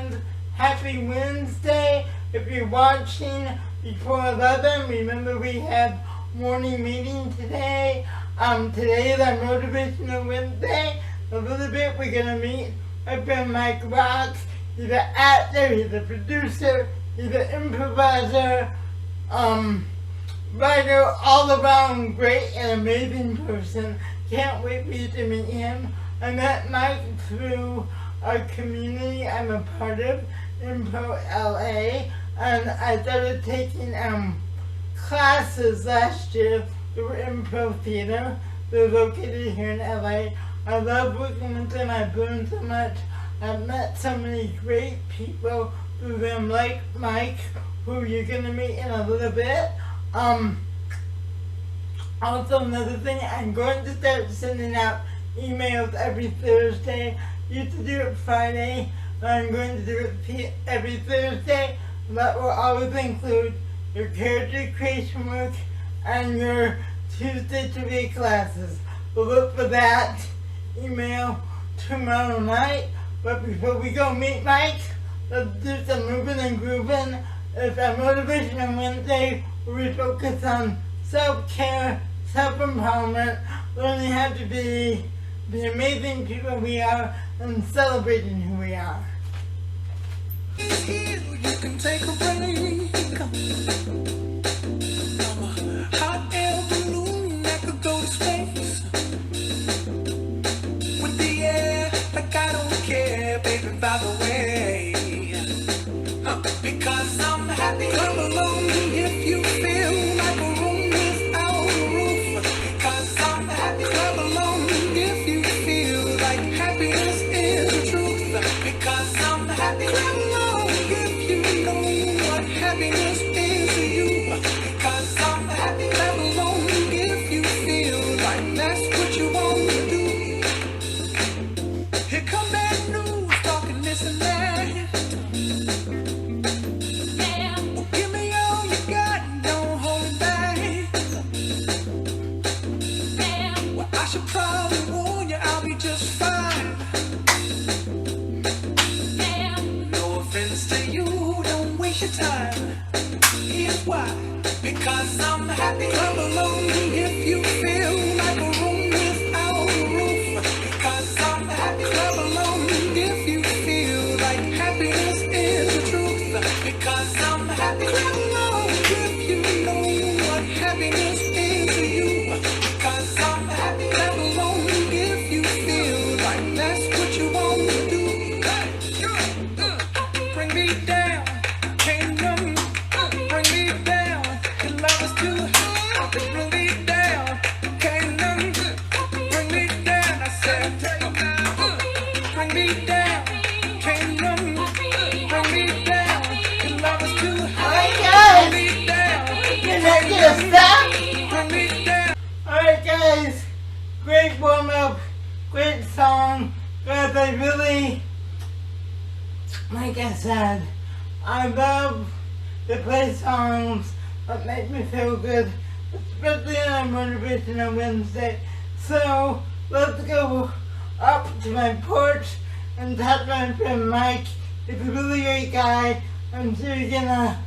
and happy Wednesday. If you're watching before 11, remember we have morning meeting today. Today is our Motivational Wednesday. A little bit we're going to meet my friend Mike Rock. He's an actor, he's a producer, he's an improviser, writer, all around great and amazing person. Can't wait for you to meet him. I met Mike through our community I'm a part of, Impro LA, and I started taking classes last year through Impro Theater. They're located here in LA. I love working with them. I've learned so much. I've met so many great people through them, like Mike, who you're gonna meet in a little bit. Also, another thing, I'm going to start sending out emails every Thursday. Used to do it Friday, but I'm going to do it every Thursday. That will always include your character creation work and your Tuesday to be classes. We'll look for that email tomorrow night. But before we go meet Mike, let's do some moving and grooving. It's our Motivational Wednesday where we focus on self-care, self-empowerment, learning how to be the amazing people we are, and celebrating who we are. You can take a break. I'm a hot air balloon that could go to space. With the air, like I don't care, baby, by the way. Because I'm happy. Come along if you feel like a room without a roof. Because I'm happy. Come along if you feel like happiness is the truth. Because I'm happy. Come along if you know what happiness is to you. Because I'm happy. Come along if you feel like that's what you want to do. Here come bad news, talking this and that. Give me all you got, don't hold it back. Well, I should probably warn you, I'll be just fine. No offense to you, don't waste your time. Here's why. Because I'm happy. Come along if you feel like a room without a roof. Because I'm happy. Come along if you feel like happiness is the truth. Because I'm happy. Come along if you know what happiness is to you. Because I'm happy. Come along if you feel like that's what you want to do. Bring me down, can't none bring me down. Your love is too high. Bring me down, can't none bring me down. I said, bring me down, can't none bring me down. Your love is too high. Bring me down, You're not gonna stop? bring me down. Alright guys, great warm up, great song. Guys, I really, like I said, I love to play songs that make me feel good, especially on a Motivational Wednesday. So, let's go up to my porch and talk to my friend Mike. He's a really great guy. I'm sure you're gonna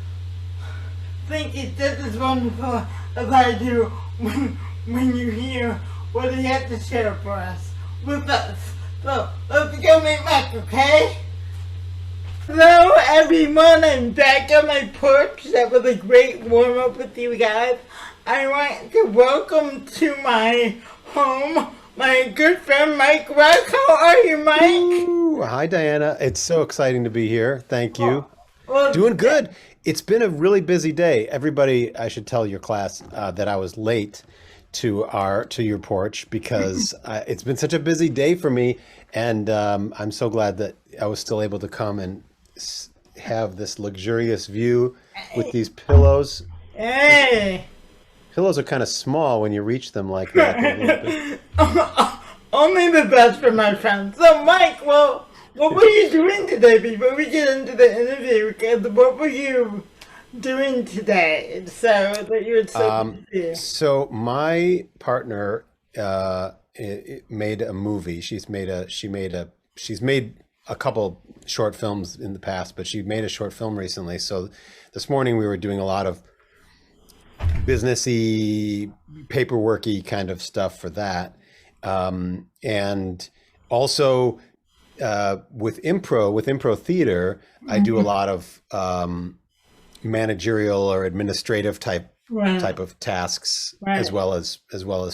think he's just as wonderful as I do when you hear what he had to share for us, with us. So, let's go meet Mike, okay? Hello everyone, I'm back on my porch. That was a great warm up with you guys. I want to welcome to my home my good friend Mike Rock. How are you, Mike? Ooh, hi, Diana. It's so exciting to be here. Thank you. Well, Doing good. It's been a really busy day. Everybody, I should tell your class that I was late to your porch because it's been such a busy day for me, and I'm so glad that I was still able to come and have this luxurious view with these pillows. Hey! Pillows are kind of small when you reach them like that. They're a little bit- Only the best for my friends. So, Mike, well, what were you doing today before we get into the interview? Because what were you doing today? So that you were so busy. So my partner made a movie. She's made a couple short films in the past, but she made a short film recently. So this morning we were doing a lot of businessy, paperworky kind of stuff for that. And also with improv theater, I do a lot of managerial or administrative type of tasks, as well as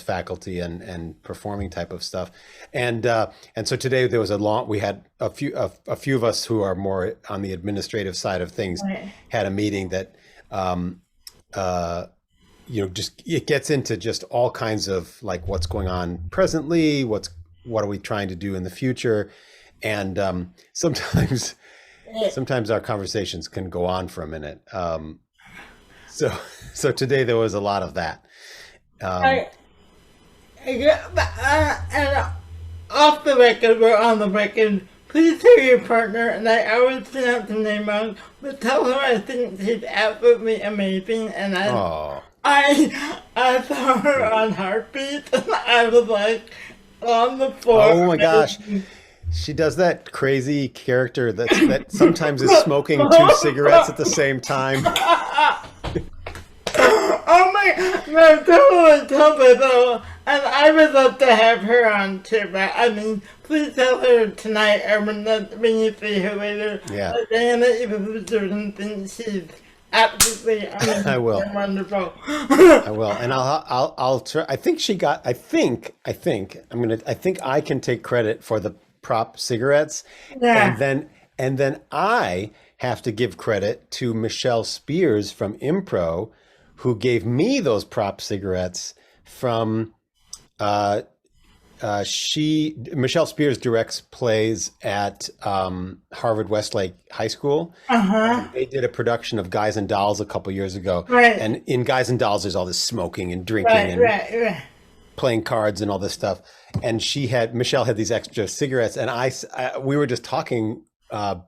faculty and performing type of stuff. And so today there was we had a few of us who are more on the administrative side of things had a meeting that just it gets into just all kinds of like what's going on presently, what are we trying to do in the future, and sometimes our conversations can go on for a minute. So today there was a lot of that. And off the record, we're on the record. Please tell your partner, and I always pronounce her name wrong, but tell her I think she's absolutely amazing, and I saw her on Heartbeat, and I was like on the floor. Oh my gosh. She does that crazy character that sometimes is smoking 2 cigarettes at the same time. Oh my, no, totally though. And I would love to have her on too, but I mean, please tell her tonight or when you see her later. Yeah. Diana Jordan thinks she's absolutely amazing. I will. And wonderful. I will, and I'll try. I think I can take credit for the prop cigarettes, Yeah. and then I have to give credit to Michelle Spears from Impro, who gave me those prop cigarettes from. Michelle Spears directs plays at Harvard Westlake High School. They did a production of Guys and Dolls a couple years ago. Right. And in Guys and Dolls, there's all this smoking and drinking and playing cards and all this stuff. And Michelle had these extra cigarettes, and we were just talking. I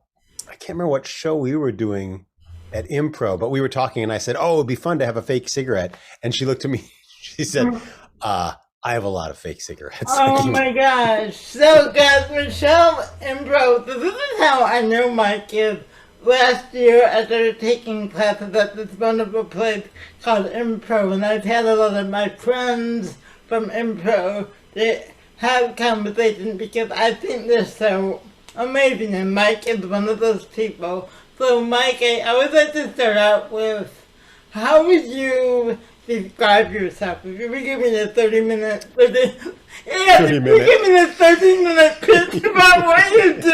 can't remember what show we were doing at Impro, but we were talking, and I said, "Oh, it'd be fun to have a fake cigarette." And she looked at me. She said, I have a lot of fake cigarettes. Oh my gosh. So guys, Michelle Impro, this is how I know Mike is. Last year I started taking classes at this wonderful place called Impro, and I've had a lot of my friends from Impro that have conversations because I think they're so amazing, and Mike is one of those people. So Mike, I always like to start out with, how would you describe yourself? If you were giving me a 30-minute pitch about what you do,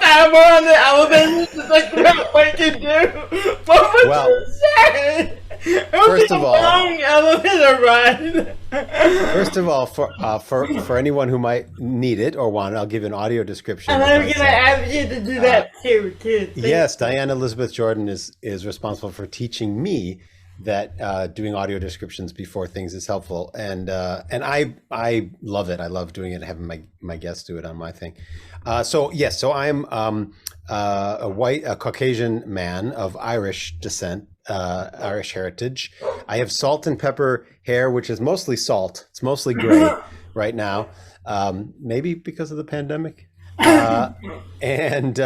I'm on the elevator, just like about what you do. What would you say? First of all, long elevator ride. First of all, for anyone who might need it or want it, I'll give an audio description. And I'm gonna ask you to do that too. Yes, Diana Elizabeth Jordan is responsible for teaching me that doing audio descriptions before things is helpful, and I love it. I love doing it and having my guests do it on my thing. So I'm a Caucasian man of Irish descent. Irish heritage. I have salt and pepper hair, which is mostly salt. It's mostly gray right now, maybe because of the pandemic. And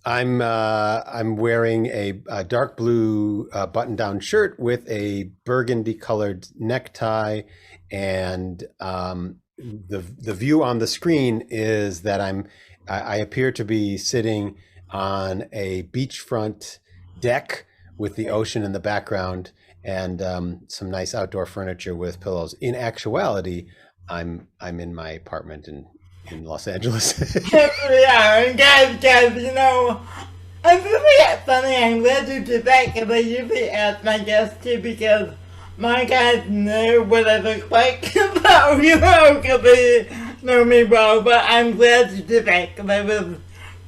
I'm wearing a dark blue button-down shirt with a burgundy-colored necktie, and the view on the screen is that I appear to be sitting on a beachfront deck with the ocean in the background and some nice outdoor furniture with pillows. In actuality, I'm in my apartment in Los Angeles. Yeah, and guys, you know, it's really funny. I'm glad you did that because I usually ask my guests to, because my guys know what I look like, so, you know, because they know me well. But I'm glad you did that because I was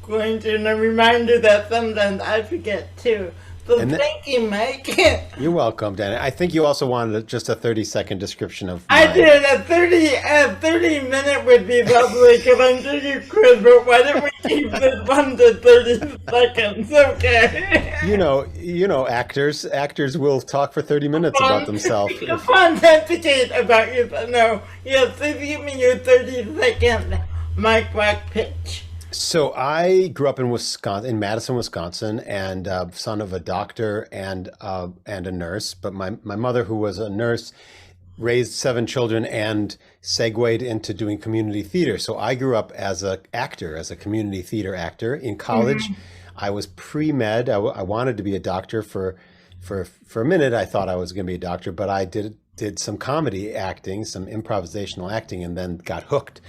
going to, and a reminder that sometimes I forget too. So thank you, Mike. You're welcome, Dana. I think you also wanted just a 30-second description of I did. A 30-minute would be lovely because I'm sure you could, but why don't we keep this one to 30 seconds, okay? You know, actors will talk for 30 minutes about themselves. Pontificate about yourself. No, yes, please give me your 30-second Mike Rock pitch. So I grew up in Wisconsin, in Madison, Wisconsin, and son of a doctor and a nurse. But my mother, who was a nurse, raised 7 children and segued into doing community theater. So I grew up as a actor, as a community theater actor. In college, I was pre-med. I wanted to be a doctor for a minute. I thought I was going to be a doctor, but I did some comedy acting, some improvisational acting, and then got hooked.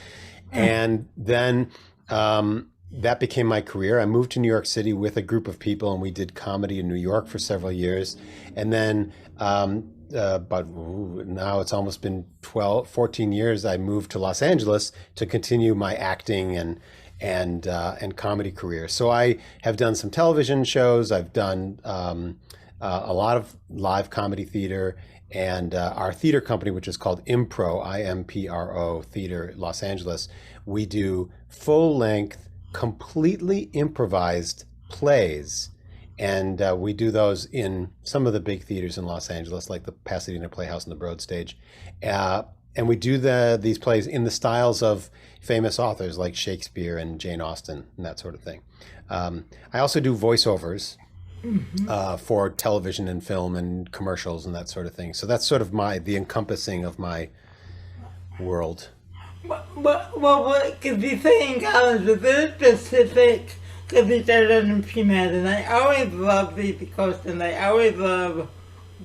And then that became my career. I moved to New York City with a group of people, and we did comedy in New York for several years. And then, but now it's almost been 14 years, I moved to Los Angeles to continue my acting and comedy career. So I have done some television shows. I've done a lot of live comedy theater, and our theater company, which is called Impro, IMPRO Theater Los Angeles, we do full-length, completely improvised plays. And we do those in some of the big theaters in Los Angeles, like the Pasadena Playhouse and the Broad Stage. And we do these plays in the styles of famous authors like Shakespeare and Jane Austen and that sort of thing. I also do voiceovers for television and film and commercials and that sort of thing. So that's sort of the encompassing of my world. What could you say in college was there specific, because we started in pre-med, and I always love these questions. I always love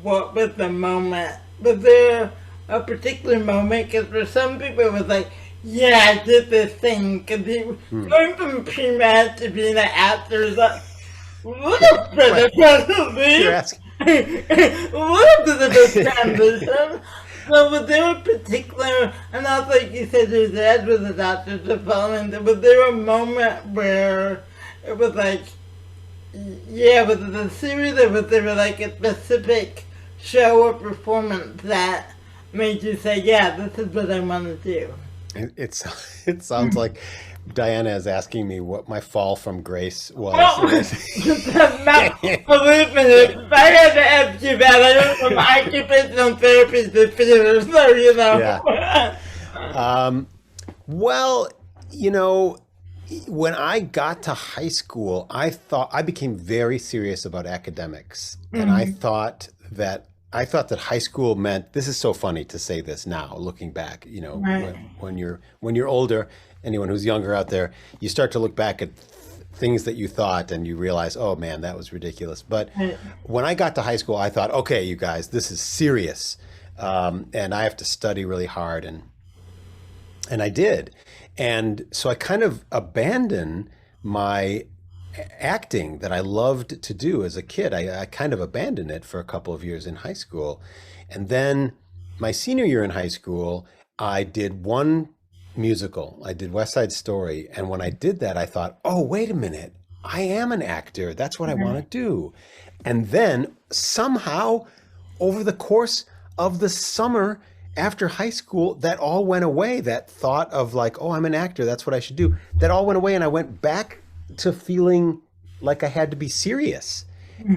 what was the moment. Was there a particular moment? Because for some people it was like, yeah, I did this thing. Because going from pre-med to being an actor is like, what a pretty You're asking. what a bit of transition. So was there a particular, and also like you said, your dad was a doctor, so following, was there a moment where it was like, yeah, was it a series, or was there like a specific show or performance that made you say, yeah, this is what I want to do? It sounds like Diana is asking me what my fall from grace was. Oh, not, believe me, if I had to ask you that, I don't know if occupational therapy to feel, so you know. Yeah. Well, when I got to high school, I became very serious about academics, and I thought that high school meant, this is so funny to say this now, looking back, Right. when you're older, anyone who's younger out there, you start to look back at things that you thought and you realize, oh man, that was ridiculous. But when I got to high school, I thought, okay, you guys, this is serious. And I have to study really hard. And I did. And so I kind of abandoned my acting that I loved to do as a kid. I kind of abandoned it for a couple of years in high school. And then my senior year in high school, I did one musical. I did West Side Story. And when I did that, I thought, oh, wait a minute. I am an actor. That's what I want to do. And then somehow over the course of the summer after high school, that all went away. That thought of like, oh, I'm an actor. That's what I should do. That all went away. And I went back to feeling like I had to be serious.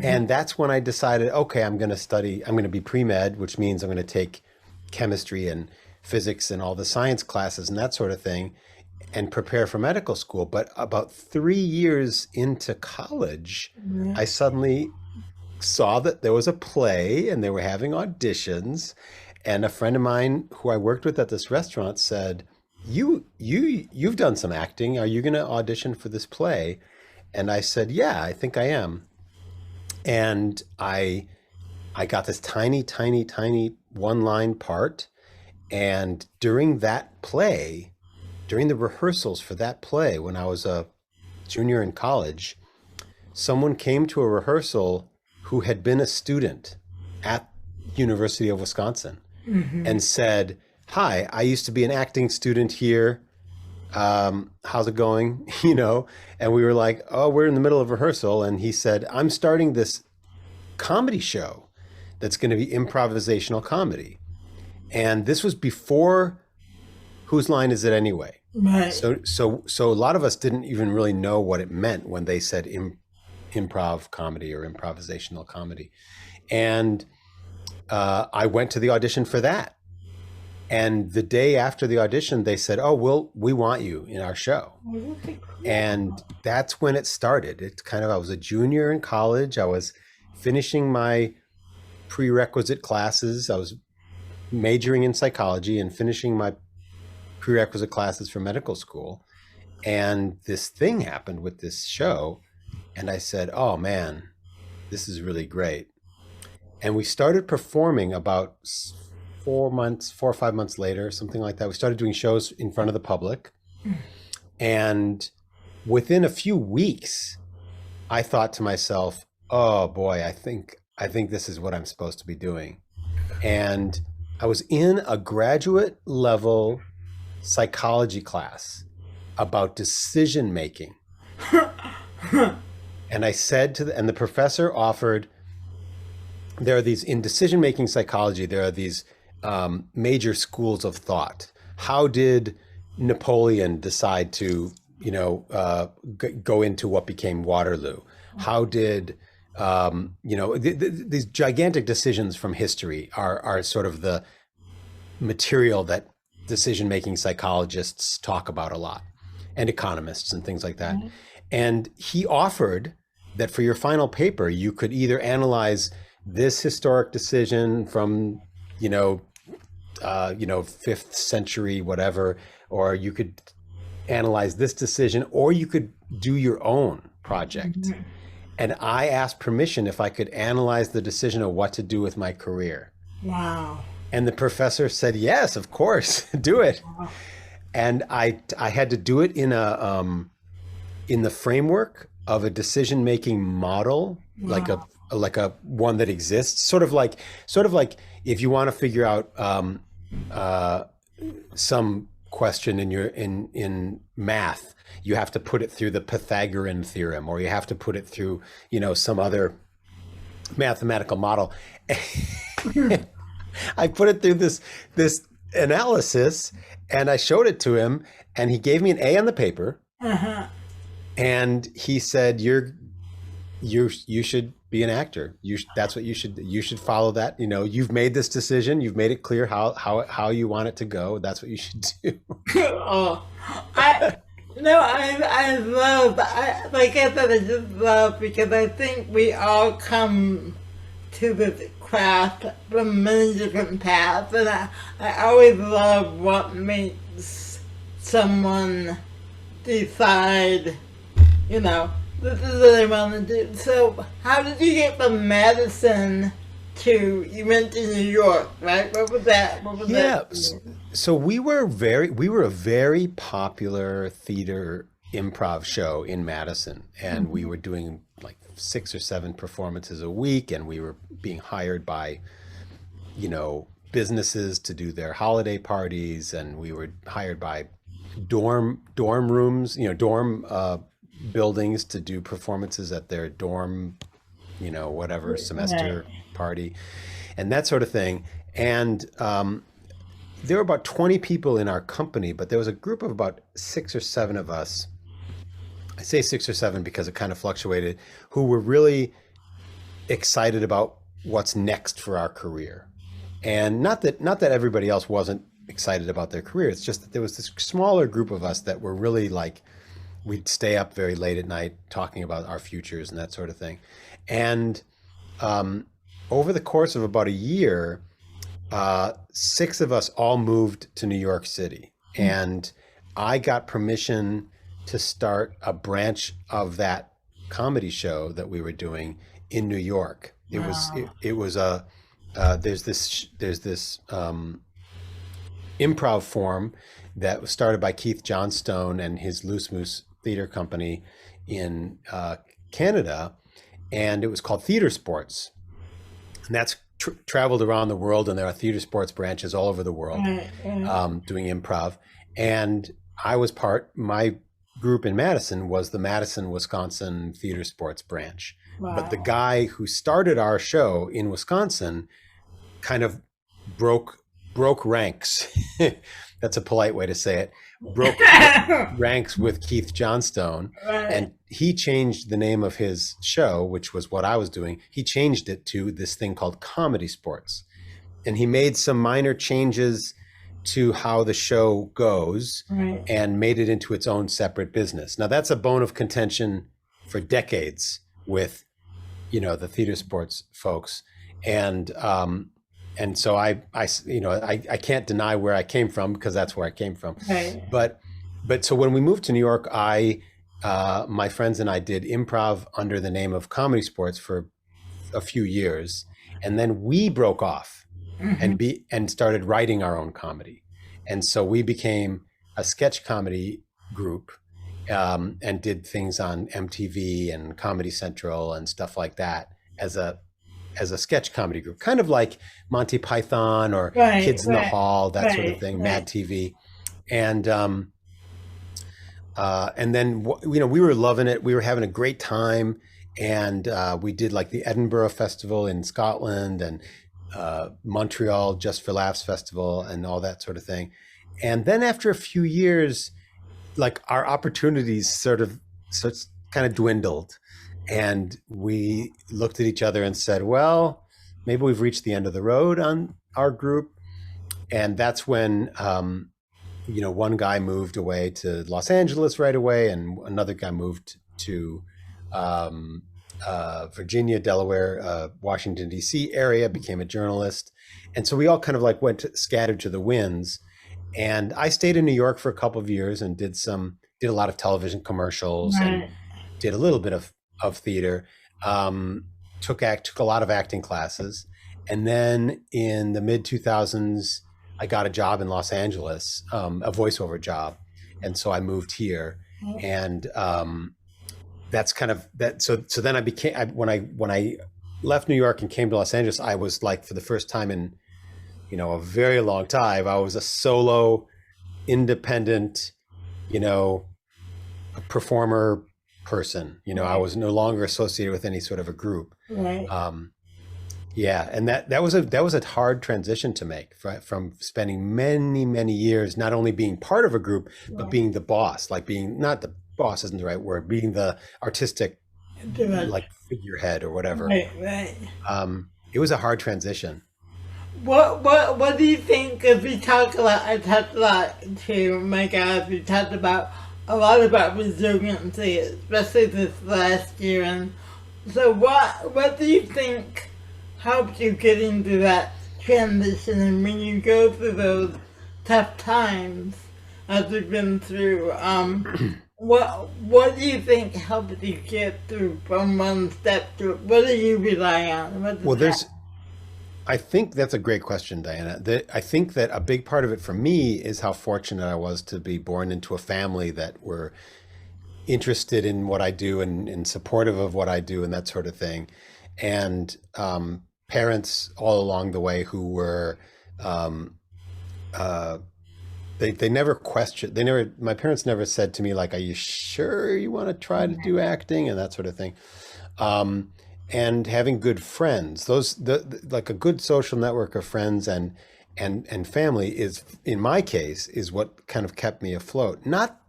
And that's when I decided, okay, I'm going to be pre-med, which means I'm going to take chemistry and physics and all the science classes and that sort of thing and prepare for medical school. But about 3 years into college, I suddenly saw that there was a play and they were having auditions. And a friend of mine who I worked with at this restaurant said, you've done some acting. Are you going to audition for this play? And I said, yeah, I think I am. And I got this tiny, tiny, tiny one-line part. And during that play, during the rehearsals for that play, when I was a junior in college, someone came to a rehearsal who had been a student at University of Wisconsin and said, hi, I used to be an acting student here. How's it going? And we were like, oh, we're in the middle of rehearsal. And he said, I'm starting this comedy show that's going to be improvisational comedy. And this was before Whose Line Is It Anyway? Right. So a lot of us didn't even really know what it meant when they said improv comedy or improvisational comedy. And I went to the audition for that. And the day after the audition, they said, "Oh, we want you in our show." And that's when it started. It's kind of, I was a junior in college. I was finishing my prerequisite classes. I was majoring in psychology and finishing my prerequisite classes for medical school. And this thing happened with this show. And I said, "Oh man, this is really great." And we started performing about 4 or 5 months later, something like that. We started doing shows in front of the public. And within a few weeks, I thought to myself, "Oh boy, I think this is what I'm supposed to be doing." And I was in a graduate level psychology class about decision making. And I said and the professor offered, there are these, in decision making psychology, there are these major schools of thought. How did Napoleon decide to, go into what became Waterloo? How did, these gigantic decisions from history are sort of the material that decision-making psychologists talk about a lot, and economists and things like that. And he offered that for your final paper, you could either analyze this historic decision from, 5th century, whatever, or you could analyze this decision, or you could do your own project. And I asked permission if I could analyze the decision of what to do with my career. Wow. And the professor said, "Yes, of course, do it." Wow. And I had to do it in the framework of a decision-making model, Wow. like a one that exists, sort of like if you want to figure out some question in math, you have to put it through the Pythagorean theorem, or you have to put it through, some other mathematical model. I put it through this analysis, and I showed it to him, and he gave me an A on the paper. And he said, you should be an actor. That's what you should follow that. You've made this decision. You've made it clear how you want it to go. That's what you should do. Oh, I love, like I said, I just love, because I think we all come to this craft from many different paths, and I always love what makes someone decide, this is what I want to do. So how did you get from Madison to, you went to New York, right? What was that? Yeah. So we were a very popular theater improv show in Madison, and we were doing like 6 or 7 performances a week, and we were being hired by, businesses to do their holiday parties, and we were hired by dorm rooms, dorm buildings to do performances at their dorm, whatever semester party, and that sort of thing. And there were about 20 people in our company, but there was a group of about 6 or 7 of us. I say 6 or 7 because it kind of fluctuated, who were really excited about what's next for our career. And not that everybody else wasn't excited about their career. It's just that there was this smaller group of us that were really like, we'd stay up very late at night talking about our futures and that sort of thing. And over the course of about a year, 6 of us all moved to New York City. And I got permission to start a branch of that comedy show that we were doing in New York. It was there's this improv form that was started by Keith Johnstone and his Loose Moose Theater Company in Canada, and it was called Theater Sports, and that's traveled around the world, and there are theater sports branches all over the world doing improv. And my group in Madison was the Madison, Wisconsin Theater Sports branch. Wow. But the guy who started our show in Wisconsin kind of broke ranks. That's a polite way to say it. Broke ranks with Keith Johnstone, and he changed the name of his show, which was what I was doing. He changed it to this thing called Comedy Sports, and he made some minor changes to how the show goes Right. and made it into its own separate business. Now that's a bone of contention for decades with, the theater sports folks. And so I can't deny where I came from because that's where I came from. Right. But so when we moved to New York, my friends and I did improv under the name of Comedy Sports for a few years, and then we broke off and started writing our own comedy, and so we became a sketch comedy group, and did things on MTV and Comedy Central and stuff like that as a sketch comedy group, kind of like Monty Python or Right, Kids in the right, Hall, that sort of right, thing, right. Mad TV, and then we were loving it. We were having a great time, and we did like the Edinburgh Festival in Scotland and Montreal Just for Laughs Festival and all that sort of thing. And then after a few years, like our opportunities sort of kind of dwindled, and we looked at each other and said, well, maybe we've reached the end of the road on our group. And that's when one guy moved away to Los Angeles right away, and another guy moved to Virginia, Delaware, Washington, D.C. area, became a journalist. And so we all kind of like scattered to the winds. And I stayed in New York for a couple of years and did a lot of television commercials and Right. did a little bit of theater, took a lot of acting classes. And then in the mid 2000s, I got a job in Los Angeles, a voiceover job. And so I moved here, and that's kind of that. So then when I left New York and came to Los Angeles, I was like, for the first time in, a very long time, I was a solo, independent, performer person. I was no longer associated with any sort of a group. Right. Yeah, and that was a hard transition to make from spending many, many years not only being part of a group, but being the boss, like being, not the boss isn't the right word, being the artistic like figurehead or whatever. Right. It was a hard transition. What do you think? Because I talked a lot to my guys. We talked a lot about resiliency, especially this last year. And so, what do you think helped you get into that transition? And when you go through those tough times, as we've been through, what do you think helped you get through from one step to? What do you rely on? I think that's a great question, Diana. I think that a big part of it for me is how fortunate I was to be born into a family that were interested in what I do and supportive of what I do and that sort of thing. And parents all along the way who were, they never questioned, my parents never said to me, like, are you sure you want to try to do acting and that sort of thing. And having good friends, like a good social network of friends and family is, in my case, is what kind of kept me afloat. Not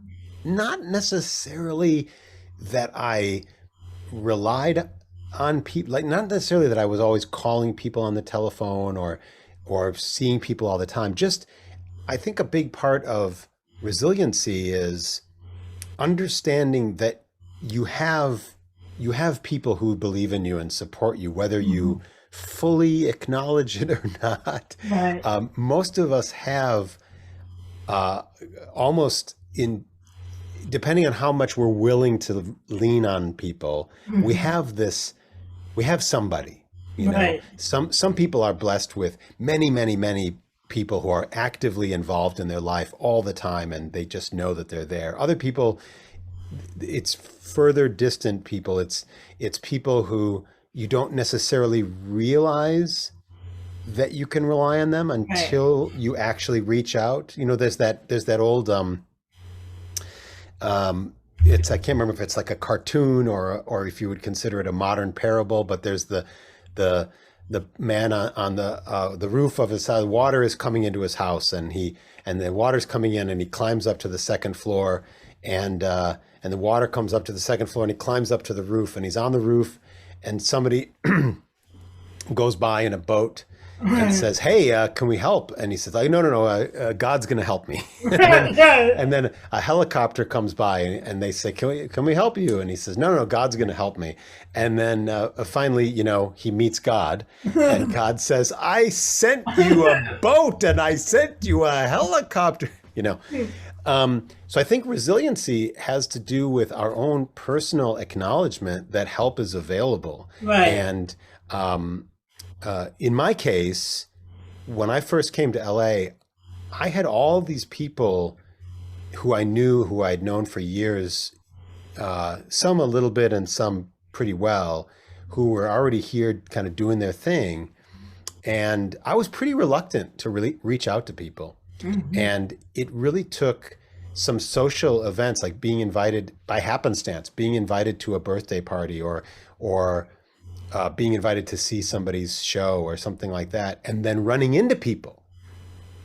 necessarily that I relied on people, like not necessarily that I was always calling people on the telephone or seeing people all the time. Just, I think a big part of resiliency is understanding that you have people who believe in you and support you, whether you fully acknowledge it or not. Right. Most of us have almost depending on how much we're willing to lean on people, we have somebody, Right. Some people are blessed with many, many, many people who are actively involved in their life all the time, and they just know that they're there. Other people, it's further distant people. It's people who you don't necessarily realize that you can rely on them until you actually reach out. There's that old I can't remember if it's like a cartoon or if you would consider it a modern parable, but there's the man on the roof of his house. Water is coming into his house, and the water's coming in, and he climbs up to the second floor, and the water comes up to the second floor, and he climbs up to the roof, and he's on the roof, and somebody goes by in a boat, and says, "Hey, can we help?" And he says, "Like, no, no, no, God's going to help me." Right. And then a helicopter comes by and they say, can we help you?" And he says, "No, no, God's going to help me." And then finally, he meets God, and God says, "I sent you a boat and I sent you a helicopter." So I think resiliency has to do with our own personal acknowledgement that help is available. Right. And in my case, when I first came to LA, I had all these people who I knew, who I'd known for years, some a little bit and some pretty well, who were already here kind of doing their thing. And I was pretty reluctant to really reach out to people. And it really took some social events, like being invited by happenstance, being invited to a birthday party, or being invited to see somebody's show or something like that, and then running into people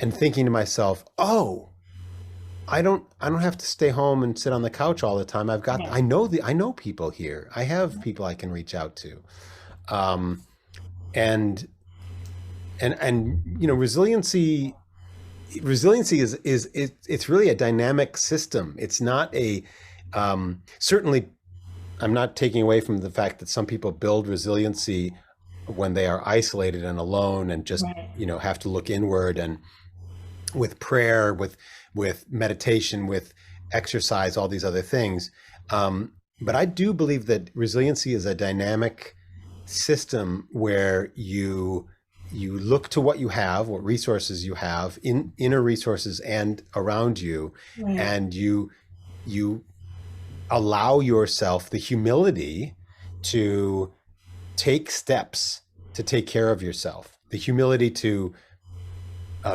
and thinking to myself, "Oh, I don't have to stay home and sit on the couch all the time. I know people here. I have people I can reach out to." And resiliency is it's really a dynamic system. It's not a certainly, I'm not taking away from the fact that some people build resiliency when they are isolated and alone and just have to look inward, and with prayer, with meditation, with exercise, all these other things. But I do believe that resiliency is a dynamic system where you look to what you have, what resources you have, inner resources and around you, and you allow yourself the humility to take steps to take care of yourself, the humility to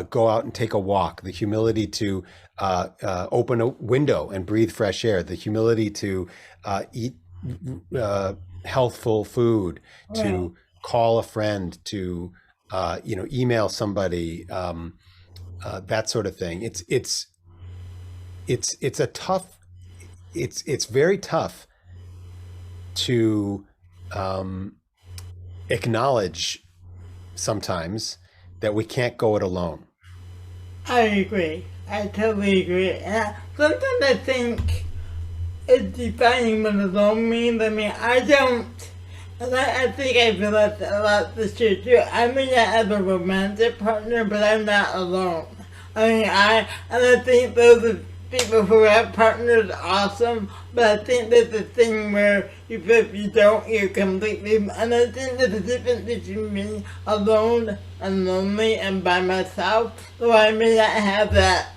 go out and take a walk, the humility to open a window and breathe fresh air, the humility to eat healthful food, to call a friend, to email somebody, that sort of thing. It's very tough to acknowledge sometimes that we can't go it alone. I agree. I totally agree. And sometimes I think it's defining what alone means. I mean, I don't. And I think I realized a lot this year too. I may not have a romantic partner, but I'm not alone. I mean, I think those are people who have partners awesome, but I think there's a thing where if you don't, you're completely. And I think there's a difference between being alone and lonely and by myself. So I may not have that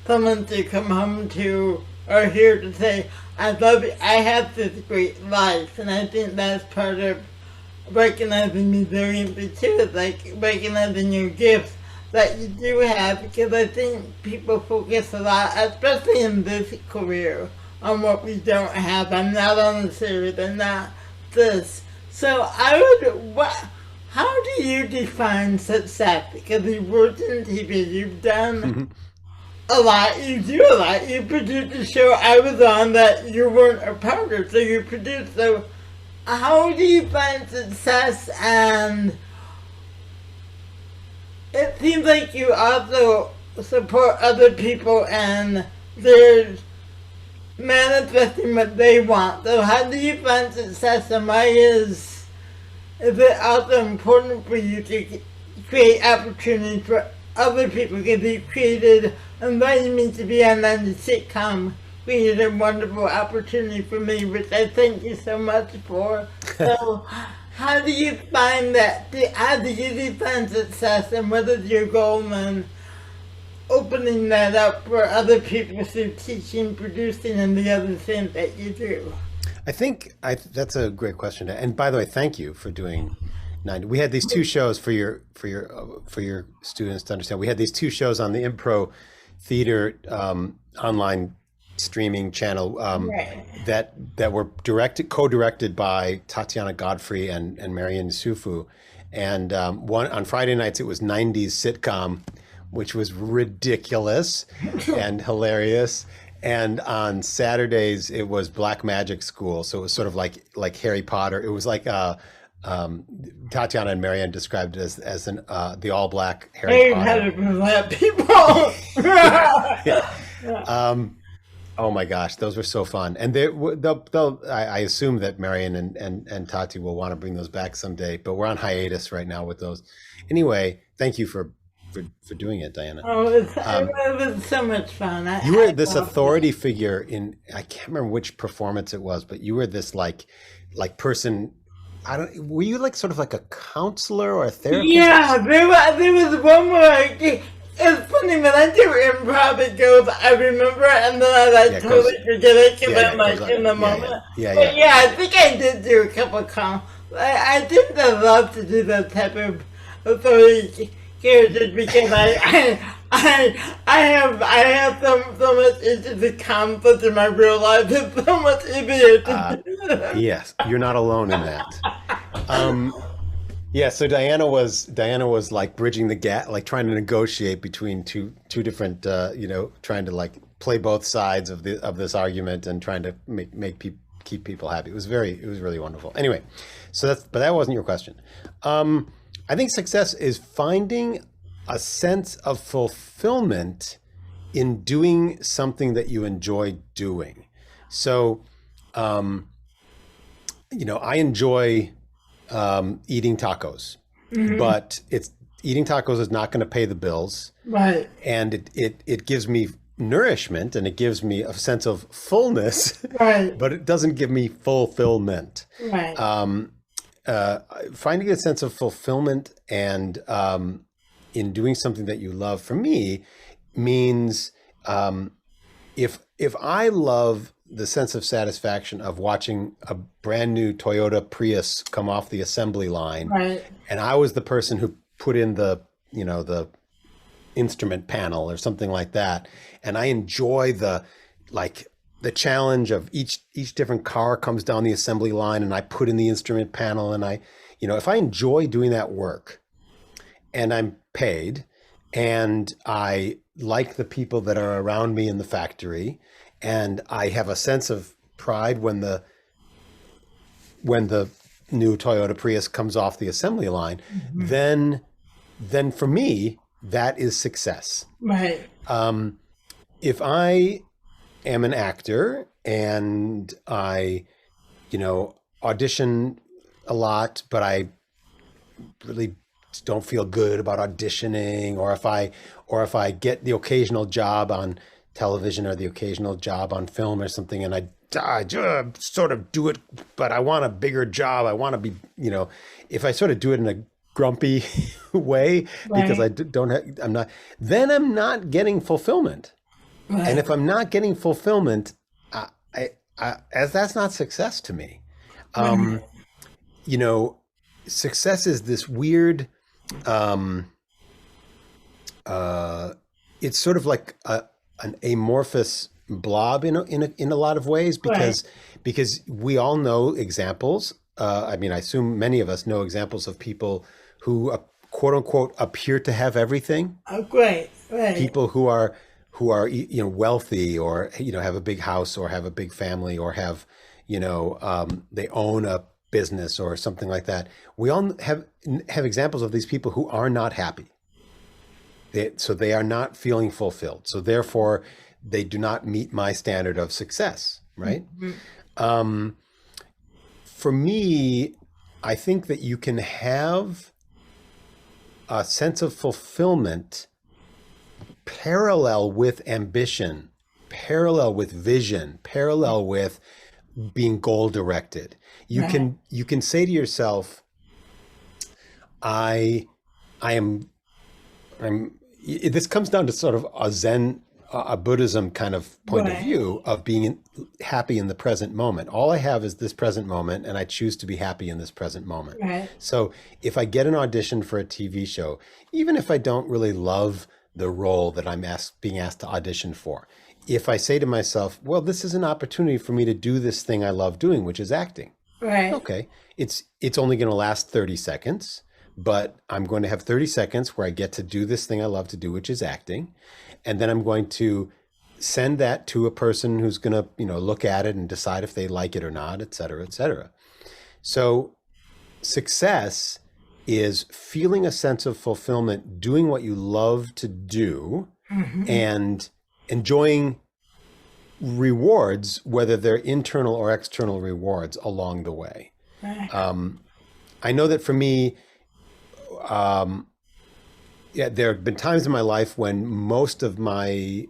someone to come home to or here to say, "I love you, I have this great life." And I think that's part of recognizing resiliency too, is like recognizing your gifts that you do have, because I think people focus a lot, especially in this career, on what we don't have. I'm not on the series, I'm not this. So how do you define success? Because you've worked in TV, you've done a lot, you do a lot. You produced a show I was on that you weren't a part of, so you produced. So how do you find success? And it seems like you also support other people and they're manifesting what they want. So how do you find success, and why is it also important for you to create opportunities for other people? Because you created, inviting me to be on the sitcom, created a wonderful opportunity for me, which I thank you so much for. So how do you find that? How do you define success, and what is your goal in opening that up for other people through teaching, producing, and the other things that you do? I think that's a great question. And by the way, thank you for doing 90. We had these two shows for your students to understand. We had these two shows on the Impro Theater online streaming channel that were co-directed by Tatiana Godfrey and Marianne Sufu. And one on Friday nights it was 90s sitcom, which was ridiculous and hilarious. And on Saturdays it was Black Magic School. So it was sort of like Harry Potter. It was like Tatiana and Marianne described it as an the all black Harry Harry Potter. Potter for black people. Oh my gosh, those were so fun, and I assume that Marianne and Tati will want to bring those back someday. But we're on hiatus right now with those. Anyway, thank you for doing it, Diana. Oh, it was so much fun. You were this authority figure in, I can't remember which performance it was, but you were this like person. Were you like sort of like a counselor or a therapist? Yeah, there was one more. It's funny when I do improv, it goes, I remember, and then I like totally forget it because I'm like in the moment. Yeah. But yeah, I think I did do a couple of I think I love to do that type of authority characters because I have so much issues with conflict in my real life. It's so much easier to do. Yes, you're not alone in that. Yeah, so Diana was like bridging the gap, like trying to negotiate between two different, trying to like play both sides of this argument and trying to keep people happy. It was really wonderful. Anyway, but that wasn't your question. I think success is finding a sense of fulfillment in doing something that you enjoy doing. So, I enjoy eating tacos, but eating tacos is not going to pay the bills, Right. and it gives me nourishment and it gives me a sense of fullness, Right. but it doesn't give me fulfillment. Right. Finding a sense of fulfillment and in doing something that you love, for me, means if I love the sense of satisfaction of watching a brand new Toyota Prius come off the assembly line, Right. and I was the person who put in the instrument panel or something like that, and I enjoy the challenge of each different car comes down the assembly line and I put in the instrument panel, and if I enjoy doing that work and I'm paid and I like the people that are around me in the factory, and I have a sense of pride when the new Toyota Prius comes off the assembly line, then for me, that is success. Right. If I am an actor and I, audition a lot, but I really don't feel good about auditioning, or if I get the occasional job on television or the occasional job on film or something, and I sort of do it, but I want a bigger job. I want to be, if I sort of do it in a grumpy way, because then I'm not getting fulfillment. Right. And if I'm not getting fulfillment, as that's not success to me. Success is this weird, it's sort of like an amorphous blob in a lot of ways, because we all know examples. I assume many of us know examples of people who quote unquote appear to have everything. Oh, great. Right. People who are wealthy, or have a big house, or have a big family, or have they own a business or something like that. We all have examples of these people who are not happy. So they are not feeling fulfilled. So therefore, they do not meet my standard of success, right? Mm-hmm. For me, I think that you can have a sense of fulfillment parallel with ambition, parallel with vision, parallel with being goal directed. You can say to yourself, I'm this comes down to sort of a Zen, a Buddhism kind of point of view of being happy in the present moment. All I have is this present moment, and I choose to be happy in this present moment. Right. So if I get an audition for a TV show, even if I don't really love the role that I'm being asked to audition for, if I say to myself, well, this is an opportunity for me to do this thing I love doing, which is acting. Right. Okay. It's only going to last 30 seconds. But I'm going to have 30 seconds where I get to do this thing I love to do, which is acting. And then I'm going to send that to a person who's going to, look at it and decide if they like it or not, et cetera, et cetera. So success is feeling a sense of fulfillment, doing what you love to do, and enjoying rewards, whether they're internal or external rewards along the way. I know that for me, there have been times in my life when most of my,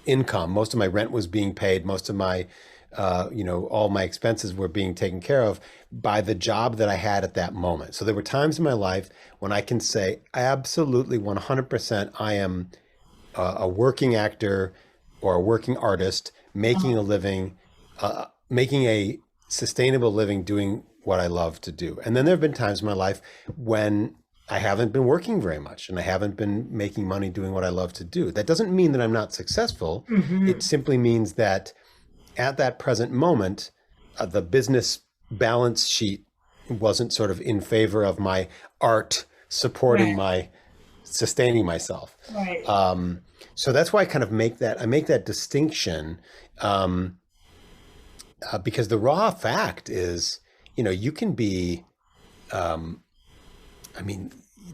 income, most of my rent was being paid, most of my, all my expenses were being taken care of by the job that I had at that moment. So there were times in my life when I can say absolutely 100% I am a working actor or a working artist, making a living, making a sustainable living doing what I love to do. And then there have been times in my life when I haven't been working very much and I haven't been making money doing what I love to do. That doesn't mean that I'm not successful. It simply means that at that present moment, the business balance sheet wasn't sort of in favor of my art supporting my sustaining myself. Right. So that's why I kind of make that distinction, because the raw fact is, you can be,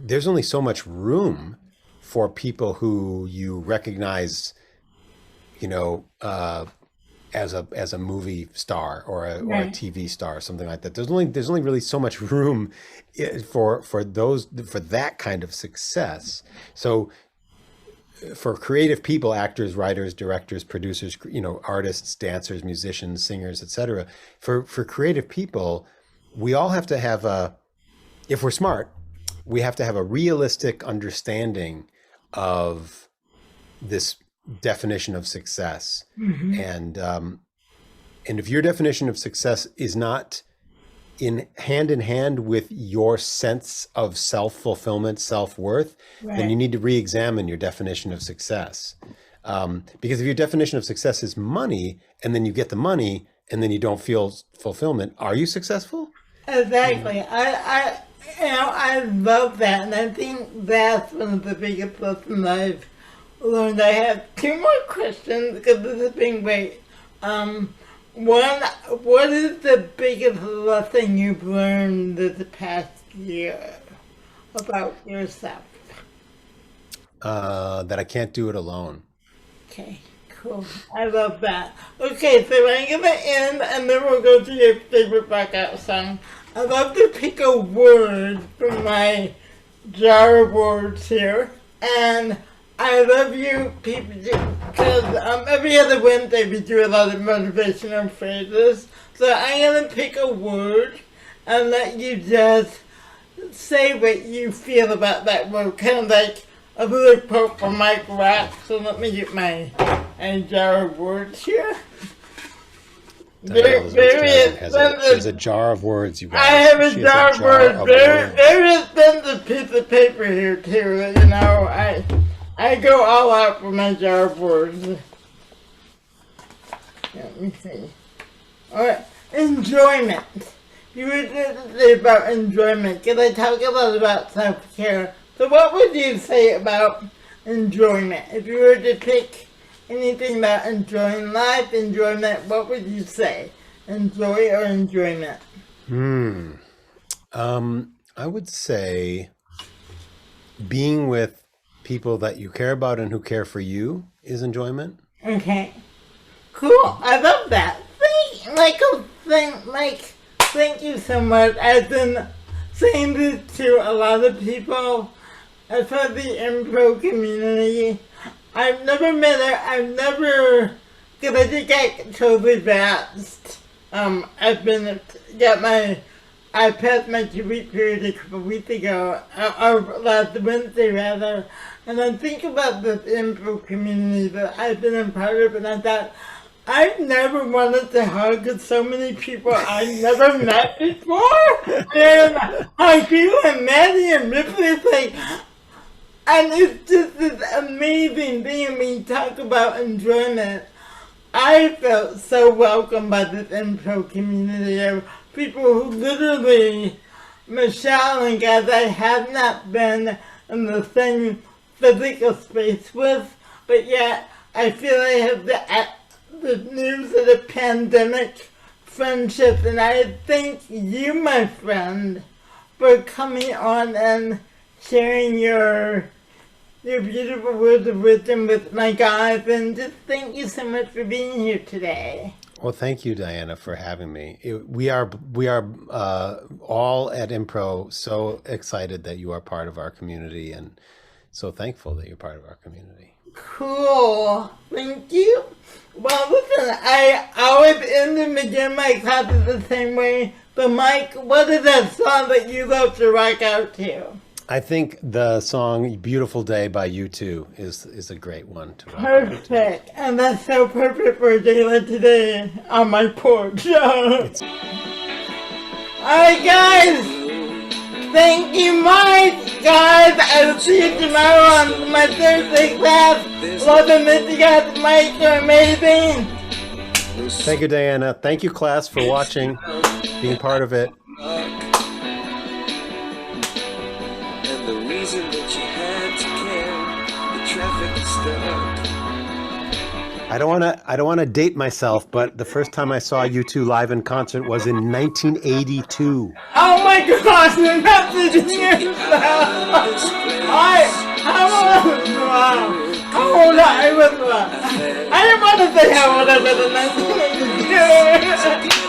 there's only so much room for people who you recognize, as a movie star or a TV star or something like that. There's only really so much room for that kind of success. So for creative people, actors, writers, directors, producers, artists, dancers, musicians, singers, etc. For creative people, we all have to have if we're smart, we have to have a realistic understanding of this definition of success. And if your definition of success is not in hand with your sense of self-fulfillment, self-worth, then you need to re-examine your definition of success. Because if your definition of success is money, and then you get the money, and then you don't feel fulfillment, are you successful? Exactly. I love that, and I think that's one of the biggest lessons I've learned. I have two more questions because this has been great. One, what is the biggest lesson you've learned this past year about yourself? That I can't do it alone. Okay, cool. I love that. Okay, so I'm going to end and then we'll go to your favorite blackout song. I love to pick a word from my jar of words here. And I love you people because every other Wednesday we do a lot of motivational phrases. So I'm going to pick a word and let you just say what you feel about that word. Kind of like a little quote from Mike Rock. So let me get my jar of words here. There's a jar of words. You guys. I have a jar of words. Very expensive piece of paper here too. I go all out for my jar of words. Let me see. Alright, enjoyment. You were just say about enjoyment, because I talk a lot about self-care. So what would you say about enjoyment? If you were to pick anything about enjoying life, enjoyment, what would you say? Enjoy or enjoyment? I would say being with people that you care about and who care for you is enjoyment. Okay. Cool. I love that. Thank you so much. I've been saying this to a lot of people as part of the improv community. I've never met her. Because I just got totally vaxxed. I passed my 2-week period a couple weeks ago, or last Wednesday rather, and I think about this improv community that I've been a part of, and I thought, I've never wanted to hug so many people I've never met before, and I feel and Maddie and Ripley, and it's just this amazing thing when we talk about enjoyment. I felt so welcomed by this improv community of people who literally, Michelle and guys I have not been in the same physical space with, but yet I feel I have the news of the pandemic friendships, and I thank you, my friend, for coming on and sharing your beautiful words of wisdom with my guys, and just thank you so much for being here today. Well, thank you, Diana, for having me. We are all at Impro so excited that you are part of our community, and so thankful that you're part of our community. Cool. Thank you. Well, listen, I always end and begin my classes the same way. But Mike, what is that song that you love to rock out to? I think the song "Beautiful Day" by U2 is a great one to rock out to. Perfect. And that's so perfect for a day like today on my porch. Alright guys, thank you much guys. I'll see you tomorrow on my Thursday class. Love and miss you guys. Mike, you're amazing. Thank you, Diana. Thank you, class, for watching, being part of it. And the reason that you had to care, the traffic is stuck. I don't want to date myself, but the first time I saw U2 live in concert was in 1982. Oh my gosh, you're not sitting here. How old I was. I didn't want to say how old I was in 1982.